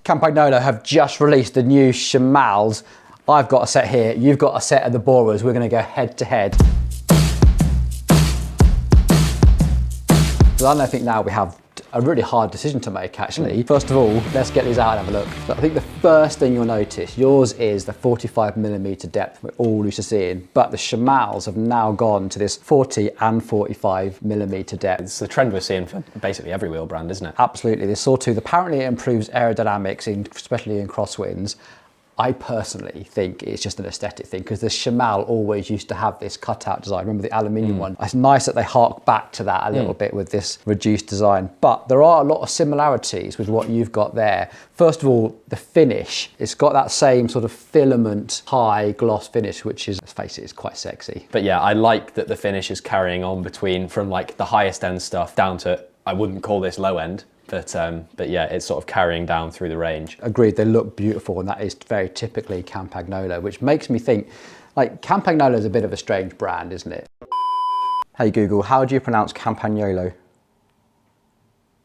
Campagnolo have just released the new Shamals. I've got a set here, you've got a set of the Boras. We're going to go head to head. I think now we have a really hard decision to make actually. First of all, let's get these out and have a look. So I think the first thing you'll notice, yours is the 45mm depth we're all used to seeing, but the Shamals have now gone to this 40 and 45mm depth. It's the trend we're seeing for basically every wheel brand, isn't it? Absolutely, this sawtooth apparently improves aerodynamics, especially in crosswinds. I personally think it's just an aesthetic thing because the Shamal always used to have this cutout design. Remember the aluminium one? It's nice that they hark back to that a little bit with this reduced design. But there are a lot of similarities with what you've got there. First of all, the finish. It's got that same sort of filament, high gloss finish, which is, let's face it, is quite sexy. But yeah, I like that the finish is carrying on from like the highest end stuff down to, I wouldn't call this low end. But yeah, it's sort of carrying down through the range. Agreed, they look beautiful, and that is very typically Campagnolo, which makes me think, like, Campagnolo is a bit of a strange brand, isn't it? Hey Google, how do you pronounce Campagnolo?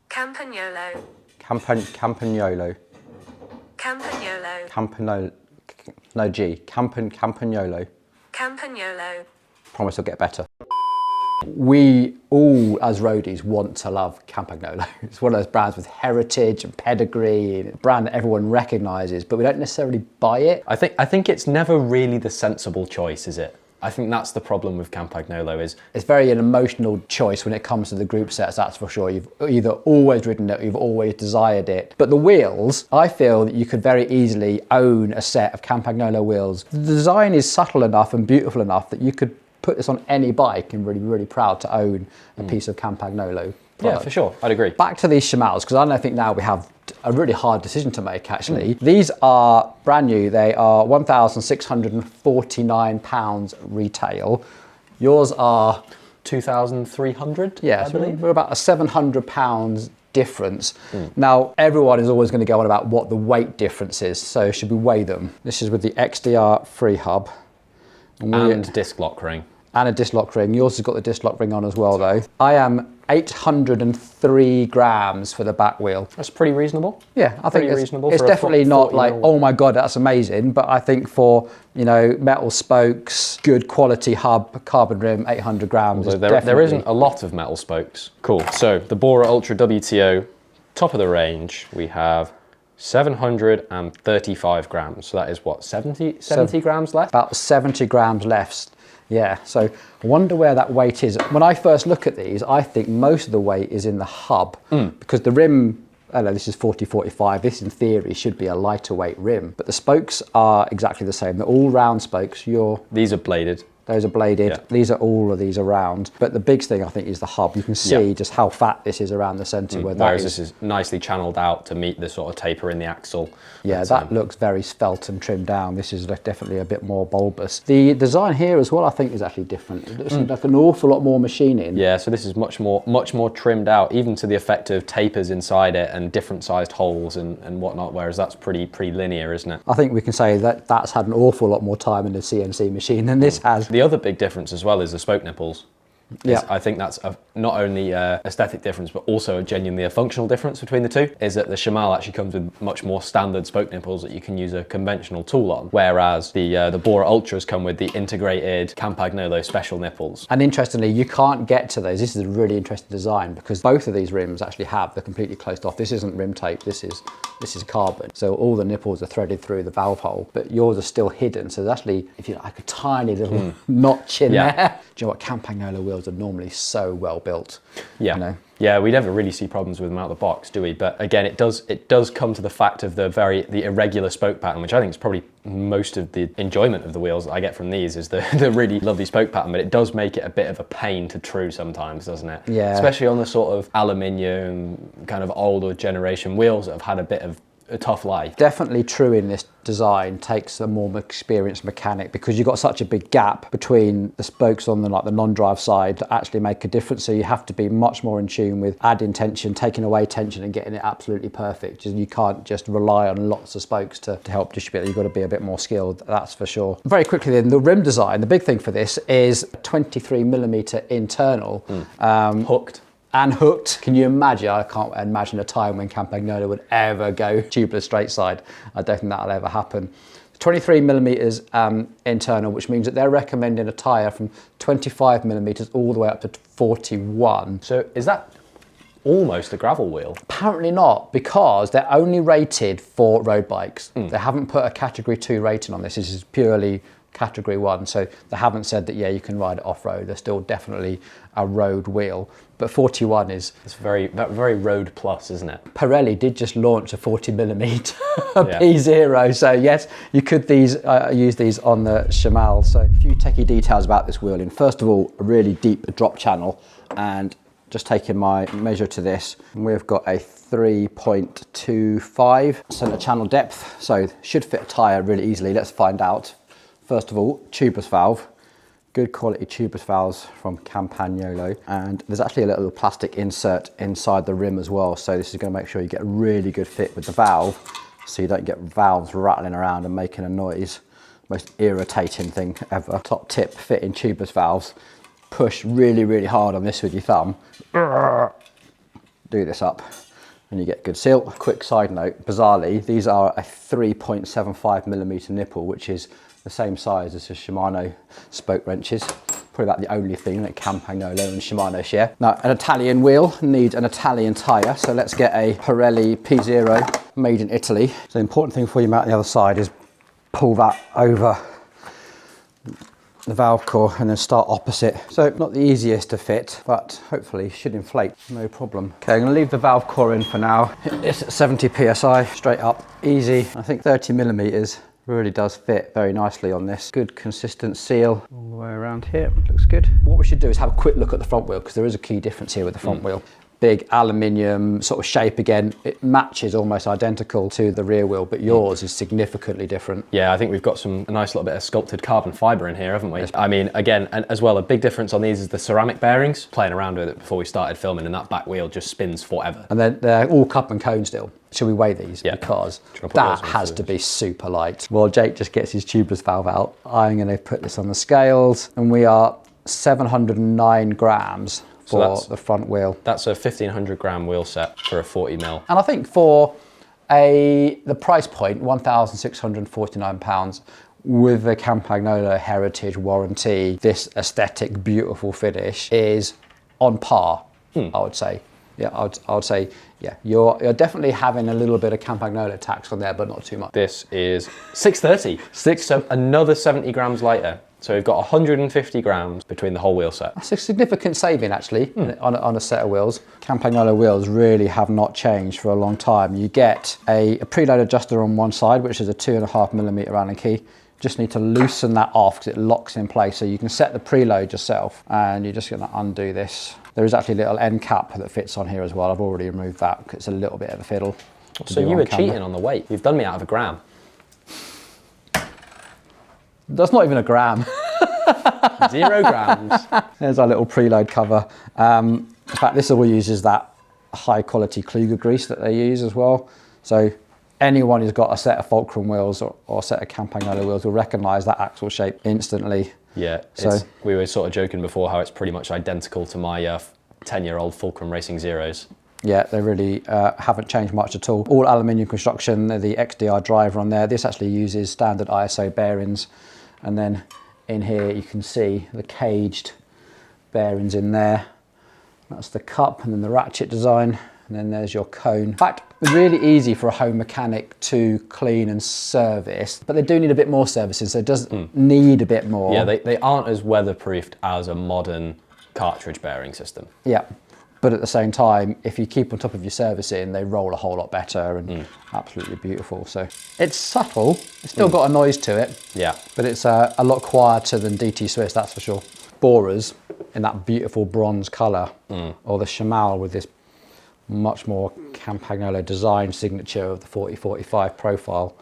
Campagnolo. Campagnolo. Campagnolo. Campagnolo. Campagnolo. Promise it'll get better. We all, as roadies, want to love Campagnolo. It's one of those brands with heritage and pedigree, and a brand that everyone recognises, but we don't necessarily buy it. I think it's never really the sensible choice, is it? I think that's the problem with Campagnolo is it's very an emotional choice when it comes to the group sets, that's for sure. You've either always ridden it or you've always desired it. But the wheels, I feel that you could very easily own a set of Campagnolo wheels. The design is subtle enough and beautiful enough that you could put this on any bike and really proud to own a piece of Campagnolo product. Yeah, for sure, I'd agree. Back to these Shamals, because I think now we have a really hard decision to make actually. These are brand new, they are £1,649 retail. Yours are 2,300. Yeah, so we're about a £700 difference. Now, everyone is always going to go on about what the weight difference is, so should we weigh them? This is with the XDR freehub. And disc lock ring. And a disc lock ring. Yours has got the disc lock ring on as well though. I am 803 grams for the back wheel. That's pretty reasonable. Yeah, I think reasonable. It's definitely not like, oh my God, that's amazing. But I think for, you know, metal spokes, good quality hub, carbon rim, 800 grams. There isn't a lot of metal spokes. Cool. So the Bora Ultra WTO, top of the range, we have 735 grams. So that is what, 70 grams left? About 70 grams left. Yeah, so I wonder where that weight is. When I first look at these, I think most of the weight is in the hub because the rim, I don't know, this is 40-45. This in theory should be a lighter weight rim, but the spokes are exactly the same. They're all round spokes. These are bladed. Those are bladed. Yeah. These are all of these are round. But the big thing I think is the hub. You can see just how fat this is around the centre. Whereas this is nicely channelled out to meet the sort of taper in the axle. Yeah, that looks very svelte and trimmed down. This is definitely a bit more bulbous. The design here as well, I think, is actually different. It looks like an awful lot more machining. Yeah, so this is much more trimmed out, even to the effect of tapers inside it and different sized holes and whatnot. Whereas that's pretty linear, isn't it? I think we can say that that's had an awful lot more time in the CNC machine than this has. The other big difference as well is the spoke nipples. Yeah, I think that's not only a aesthetic difference, but also genuinely a functional difference between the two, is that the Shamal actually comes with much more standard spoke nipples that you can use a conventional tool on, whereas the Bora Ultras come with the integrated Campagnolo special nipples. And interestingly, you can't get to those. This is a really interesting design because both of these rims actually they're completely closed off. This isn't rim tape, this is carbon. So all the nipples are threaded through the valve hole, but yours are still hidden. So there's actually, if you like, a tiny little notch in there. Do you know what? Campagnolo wheels are normally so well built. Yeah. You know? Yeah, we never really see problems with them out of the box, do we? But again, it does come to the fact of the irregular spoke pattern, which I think is probably most of the enjoyment of the wheels that I get from these is the really lovely spoke pattern, but it does make it a bit of a pain to true sometimes, doesn't it? Yeah. Especially on the sort of aluminium kind of older generation wheels that have had a bit of a tough life. Definitely true in this design takes a more experienced mechanic because you've got such a big gap between the spokes on the non-drive side to actually make a difference. So you have to be much more in tune with adding tension, taking away tension and getting it absolutely perfect. You can't just rely on lots of spokes to help distribute. You've got to be a bit more skilled, that's for sure. Very quickly then, the rim design, the big thing for this is 23mm internal. Hooked. and hooked. Can you imagine? I can't imagine a time when Campagnolo would ever go tubeless straight side. I don't think that'll ever happen. 23 millimeters internal, which means that they're recommending a tyre from 25 millimeters all the way up to 41. So is that almost a gravel wheel? Apparently not, because they're only rated for road bikes. They haven't put a category 2 rating on this. This is purely category 1. So they haven't said that, yeah, you can ride it off-road. They're still definitely a road wheel. But 41 is... It's very road plus, isn't it? Pirelli did just launch a 40mm P0. So yes, you could use these on the Shamal. So a few techie details about this wheeling. First of all, a really deep drop channel, and just taking my measure to this, we've got a 3.25 centre channel depth, so should fit a tyre really easily. Let's find out. First of all, tubeless valve, good quality tubeless valves from Campagnolo, and there's actually a little plastic insert inside the rim as well, so this is going to make sure you get a really good fit with the valve, so you don't get valves rattling around and making a noise. Most irritating thing ever. Top tip, fitting tubeless valves. Push really, really hard on this with your thumb. Do this up and you get good seal. Quick side note, bizarrely, these are a 3.75 millimeter nipple, which is the same size as the Shimano spoke wrenches. Probably about the only thing that Campagnolo and Shimano share. Now, an Italian wheel needs an Italian tyre, so let's get a Pirelli P0 made in Italy. So the important thing for you mount the other side is pull that over the valve core and then start opposite. So not the easiest to fit, but hopefully should inflate, no problem. Okay, I'm gonna leave the valve core in for now. It's at 70 PSI, straight up, easy. I think 30 millimeters really does fit very nicely on this. Good consistent seal all the way around here, looks good. What we should do is have a quick look at the front wheel, because there is a key difference here with the front wheel. Big aluminium sort of shape again. It matches almost identical to the rear wheel, but yours is significantly different. Yeah, I think we've got a nice little bit of sculpted carbon fibre in here, haven't we? I mean, again, and as well, a big difference on these is the ceramic bearings. Playing around with it before we started filming, and that back wheel just spins forever. And then they're all cup and cone still. Should we weigh these? Yeah. Because that has to be super light. Well, Jake just gets his tubeless valve out. I'm going to put this on the scales, and we are 709 grams. For the front wheel. That's a 1500 gram wheel set for a 40 mil. And I think for the price point, £1,649, with the Campagnolo Heritage warranty, this aesthetic, beautiful finish is on par, I would say. Yeah, I would say, yeah, you're definitely having a little bit of Campagnolo tax on there, but not too much. This is 630. So another 70 grams lighter. So we've got 150 grams between the whole wheel set. That's a significant saving actually on a set of wheels. Campagnolo wheels really have not changed for a long time. You get a preload adjuster on one side, which is a 2.5 millimeter Allen key. Just need to loosen that off because it locks in place. So you can set the preload yourself, and you're just going to undo this. There is actually a little end cap that fits on here as well. I've already removed that because it's a little bit of a fiddle. So you were cheating on the weight. You've done me out of a gram. That's not even a gram. 0 grams. There's our little preload cover. In fact, this all uses that high quality Kluger grease that they use as well. So anyone who's got a set of Fulcrum wheels or a set of Campagnolo wheels will recognise that axle shape instantly. Yeah, we were sort of joking before how it's pretty much identical to my 10-year-old Fulcrum Racing Zeros. Yeah, they really haven't changed much at all. All aluminium construction, the XDR driver on there. This actually uses standard ISO bearings. And then in here you can see the caged bearings in there. That's the cup, and then the ratchet design, and then there's your cone. In fact, really easy for a home mechanic to clean and service, but they do need a bit more servicing, so it does need a bit more. Yeah, they aren't as weatherproofed as a modern cartridge bearing system. Yeah. But at the same time, if you keep on top of your servicing, they roll a whole lot better and absolutely beautiful. So it's subtle, it's still got a noise to it. Yeah. But it's a lot quieter than DT Swiss, that's for sure. Boras in that beautiful bronze colour, or the Shamal with this much more Campagnolo design signature of the 40-45 profile.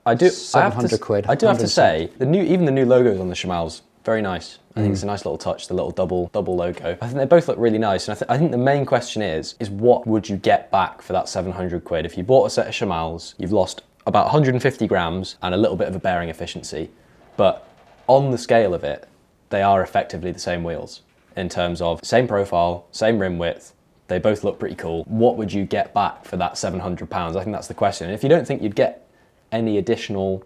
I do. 700 quid. I do have to say, even the new logos on the Shamals, very nice. I think it's a nice little touch, the little double logo. I think they both look really nice, and I think the main question is what would you get back for that 700 quid? If you bought a set of Shamals, you've lost about 150 grams and a little bit of a bearing efficiency, but on the scale of it, they are effectively the same wheels in terms of same profile, same rim width, They both look pretty cool. What would you get back for that £700? I think that's the question. And if you don't think you'd get any additional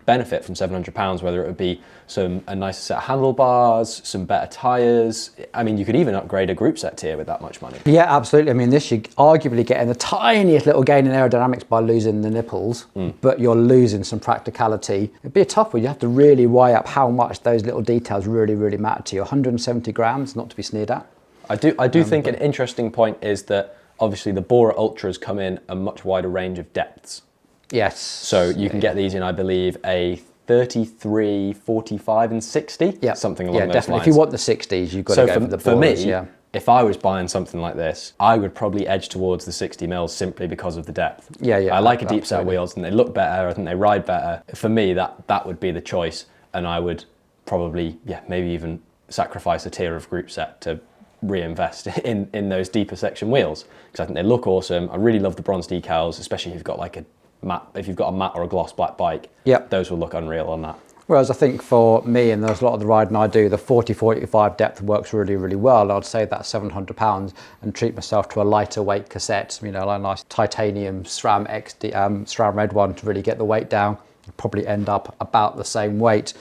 benefit from £700, whether it would be a nicer set of handlebars, some better tyres. I mean, you could even upgrade a group set tier with that much money. Yeah, absolutely. I mean, this you're arguably getting the tiniest little gain in aerodynamics by losing the nipples, but you're losing some practicality. It'd be a tough one. You have to really weigh up how much those little details really, really matter to you. 170 grams, not to be sneered at. I do think an interesting point is that obviously the Bora Ultras come in a much wider range of depths. Yes. So you can get these in, I believe, a 33, 45 and 60, something along those definitely. lines. If you want the 60s, you've got to go for the Boras. For me, if I was buying something like this, I would probably edge towards the 60 mils simply because of the depth. I like a deep set of wheels and they look better, I think they ride better. For me, that would be the choice, and I would probably, maybe even sacrifice a tier of group set to reinvest in those deeper section wheels, because I think they look awesome. I really love the bronze decals, especially if you've got like a matte or a gloss black bike. Those will look unreal on that. Whereas I think for me, and there's a lot of the riding I do, the 40-45 depth works really, really well. I'd say that's £700 and treat myself to a lighter weight cassette, you know, like a nice titanium SRAM SRAM red one to really get the weight down. You'd probably end up about the same weight,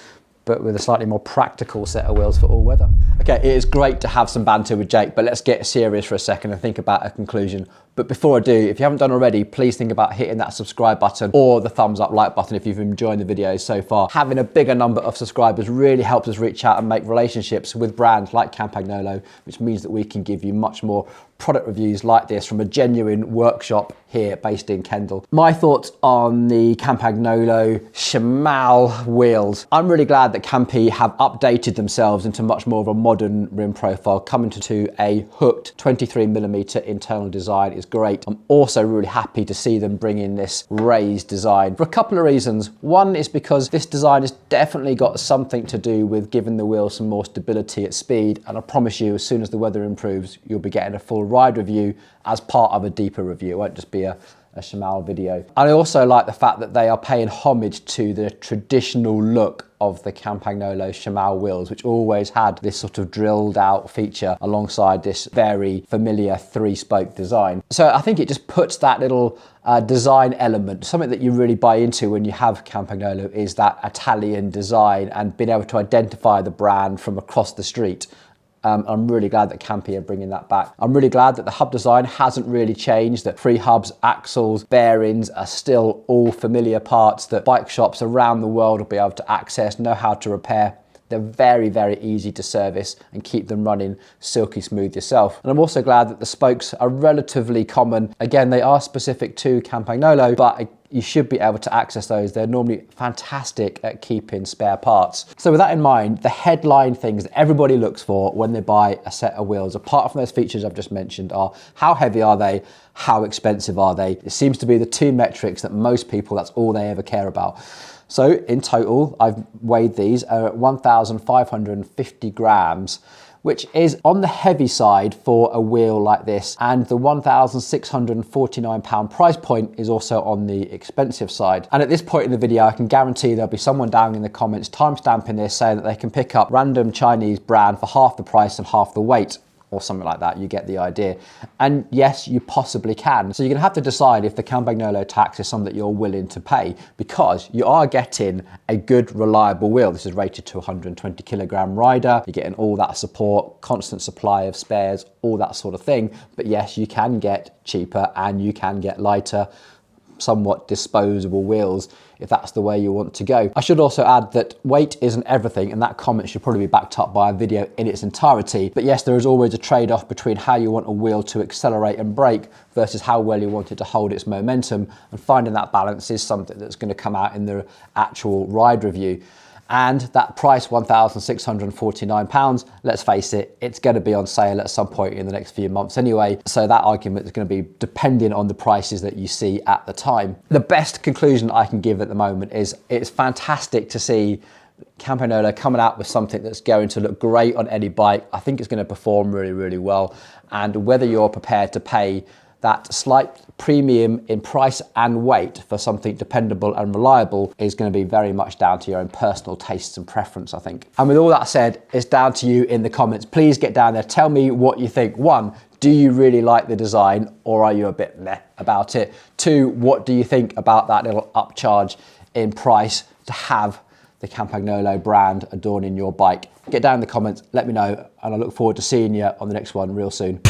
but with a slightly more practical set of wheels for all weather. Okay, it is great to have some banter with Jake, but let's get serious for a second and think about a conclusion. But before I do, if you haven't done already, please think about hitting that subscribe button or the thumbs up like button if you've enjoyed the videos so far. Having a bigger number of subscribers really helps us reach out and make relationships with brands like Campagnolo, which means that we can give you much more product reviews like this from a genuine workshop here based in Kendal. My thoughts on the Campagnolo Shamal wheels. I'm really glad that Campi have updated themselves into much more of a modern rim profile, coming to a hooked 23mm internal design is great. I'm also really happy to see them bring in this raised design for a couple of reasons. One is because this design has definitely got something to do with giving the wheel some more stability at speed, and I promise you, as soon as the weather improves, you'll be getting a full ride review as part of a deeper review. It won't just be a Shamal video. I also like the fact that they are paying homage to the traditional look of the Campagnolo Shamal wheels, which always had this sort of drilled out feature alongside this very familiar 3-spoke design. So I think it just puts that little design element, something that you really buy into when you have Campagnolo, is that Italian design and being able to identify the brand from across the street. I'm really glad that Campi are bringing that back. I'm really glad that the hub design hasn't really changed, that free hubs, axles, bearings are still all familiar parts that bike shops around the world will be able to access, know how to repair. They're very, very easy to service and keep them running silky smooth yourself. And I'm also glad that the spokes are relatively common. Again, they are specific to Campagnolo, but you should be able to access those. They're normally fantastic at keeping spare parts. So with that in mind, the headline things that everybody looks for when they buy a set of wheels, apart from those features I've just mentioned, are how heavy are they, how expensive are they? It seems to be the two metrics that most people, that's all they ever care about. So in total, I've weighed these at 1,550 grams, which is on the heavy side for a wheel like this, and the £1,649 price point is also on the expensive side. And at this point in the video, I can guarantee there'll be someone down in the comments timestamping this saying that they can pick up random Chinese brand for half the price and half the weight, or something like that. You get the idea. And yes, you possibly can. So you're gonna have to decide if the Campagnolo tax is something that you're willing to pay, because you are getting a good, reliable wheel. This is rated to 120 kilogram rider. You're getting all that support, constant supply of spares, all that sort of thing. But yes, you can get cheaper and you can get lighter, somewhat disposable wheels if that's the way you want to go. I should also add that weight isn't everything, and that comment should probably be backed up by a video in its entirety. But yes, there is always a trade-off between how you want a wheel to accelerate and brake versus how well you want it to hold its momentum, and finding that balance is something that's going to come out in the actual ride review. And that price, £1,649, let's face it, it's going to be on sale at some point in the next few months anyway. So that argument is going to be depending on the prices that you see at the time. The best conclusion I can give at the moment is it's fantastic to see Campagnolo coming out with something that's going to look great on any bike. I think it's going to perform really, really well. And whether you're prepared to pay that slight premium in price and weight for something dependable and reliable is going to be very much down to your own personal tastes and preference, I think. And with all that said, it's down to you in the comments. Please get down there. Tell me what you think. One, do you really like the design, or are you a bit meh about it? 2, what do you think about that little upcharge in price to have the Campagnolo brand adorning your bike? Get down in the comments, let me know, and I look forward to seeing you on the next one real soon.